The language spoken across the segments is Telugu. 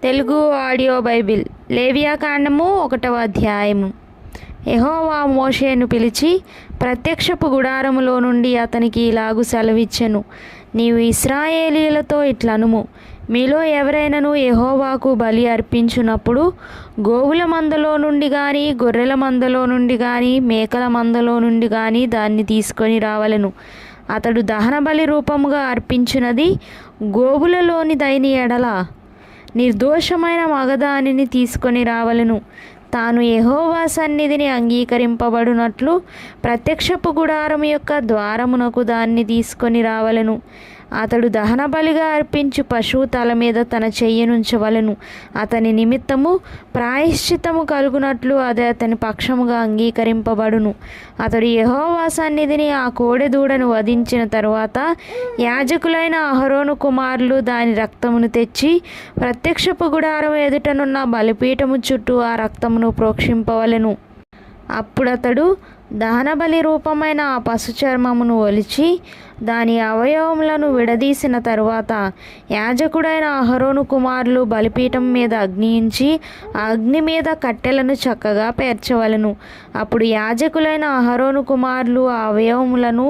తెలుగు ఆడియో బైబిల్ లేవియాకాండము 1వ అధ్యాయము. యెహోవా మోషేను పిలిచి ప్రత్యక్షపు గుడారములో నుండి అతనికి ఇలాగు సెలవిచ్చెను, నీవు ఇశ్రాయేలీయులతో ఇట్లనుము, మీలో ఎవరైనాను యెహోవాకు బలి అర్పించునప్పుడు గోవుల మందలో నుండి కానీ, గొర్రెల మందలో నుండి కానీ, మేకల మందలో నుండి కానీ దాన్ని తీసుకొని రావలెను. అతడు దహన బలి రూపముగా అర్పించున్నది గోవులలోనిదైన ఎడల నిర్దోషమైన మగదానిని తీసుకొని రావలెను. తాను యెహోవా సన్నిధిని అంగీకరింపబడినట్లు ప్రత్యక్షపు గుడారము యొక్క ద్వారమునకు దాన్ని తీసుకొని రావలెను. అతడు దహన బలిగా అర్పించు పశువు తల మీద తన చెయ్యనుంచవలెను. అతని నిమిత్తము ప్రాయశ్చిత్తము కలుగునట్లు అది అతని పక్షముగా అంగీకరింపబడును. అతడు యెహోవా సన్నిధిని ఆ కోడెదూడను వధించిన తరువాత యాజకులైన అహరోను కుమారులు దాని రక్తమును తెచ్చి ప్రత్యక్షపు గుడారం ఎదుటనున్న బలిపీఠము చుట్టూ ఆ రక్తమును ప్రోక్షింపవలెను. అప్పుడతడు దహనబలి రూపమైన ఆ పశు చర్మమును ఒలిచి దాని అవయవములను విడదీసిన తరువాత యాజకుడైన అహరోను కుమారులు బలిపీఠం మీద అగ్నించి ఆ అగ్ని మీద కట్టెలను చక్కగా పేర్చవలెను. అప్పుడు యాజకులైన అహరోను కుమారులు ఆ అవయవములను,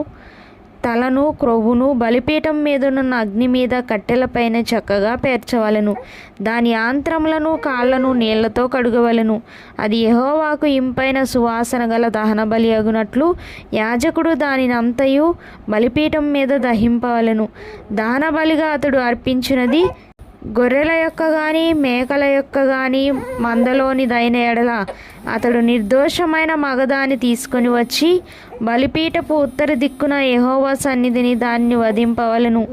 తలను, క్రొవ్వును బలిపీఠం మీదనున్న అగ్ని మీద కట్టెలపైన చక్కగా పేర్చవలెను. దాని ఆంత్రములను, కాళ్లను నీళ్లతో కడుగవలెను. అది యెహోవాకు ఇంపైన సువాసన గల దహన బలి అగునట్లు యాజకుడు దానినంతయు బలిపీఠం మీద దహింపవలెను. దహన బలిగా అతడు అర్పించినది గొర్రెల యొక్క కానీ, మేకల యొక్క కానీ మందలోనిదైన ఎడల అతడు నిర్దోషమైన మగదాన్ని తీసుకొని వచ్చి బలిపీఠపు ఉత్తర దిక్కున యెహోవా సన్నిధిని దాన్ని వధింపవలెను.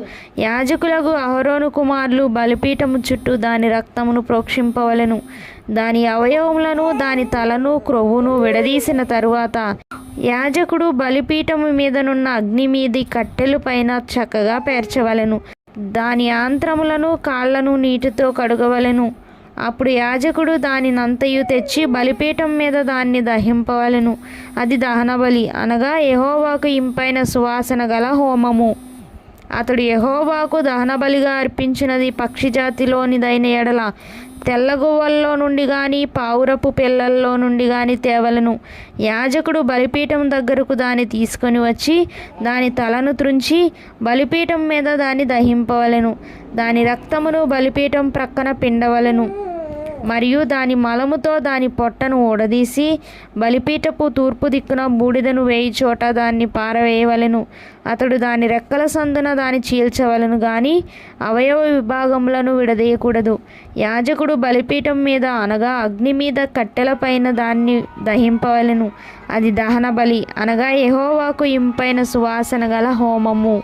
యాజకులకు అహరోను కుమారులు బలిపీఠము చుట్టూ దాని రక్తమును ప్రోక్షింపవలెను. దాని అవయవములను, దాని తలను, క్రొవ్వును విడదీసిన తరువాత యాజకుడు బలిపీఠము మీదనున్న అగ్ని మీది కట్టెలు పైన చక్కగా పేర్చవలెను. దాని ఆంత్రములను, కాళ్లను నీటితో కడుగవలెను. అప్పుడు యాజకుడు దానినంతయు తెచ్చి బలిపీఠం మీద దాన్ని దహింపవలెను. అది దహనబలి, అనగా యెహోవాకు ఇంపైన సువాసన గల హోమము. అతడు యెహోవాకు దహనబలిగా అర్పించినది పక్షిజాతిలోనిదైన ఎడల తెల్లగువ్వల్లో నుండి కానీ, పావురపు పిల్లల్లో నుండి కానీ తేవలను. యాజకుడు బలిపీఠం దగ్గరకు దాన్ని తీసుకొని వచ్చి దాని తలను త్రుంచి బలిపీఠం మీద దాన్ని దహింపవలెను. దాని రక్తమును బలిపీఠం ప్రక్కన పిండవలెను. మరియు దాని మలముతో దాని పొట్టను ఊడదీసి బలిపీఠపు తూర్పు దిక్కున బూడిదను వేయి చోట దాన్ని పారవేయవలెను. అతడు దాని రెక్కల సందున దాన్ని చీల్చవలెను గాని అవయవ విభాగములను విడదీయకూడదు. యాజకుడు బలిపీఠం మీద, అనగా అగ్ని మీద కట్టెల పైన దాన్ని దహింపవలెను. అది దహన బలి, అనగా యెహోవాకు ఇంపైన సువాసన గల హోమము.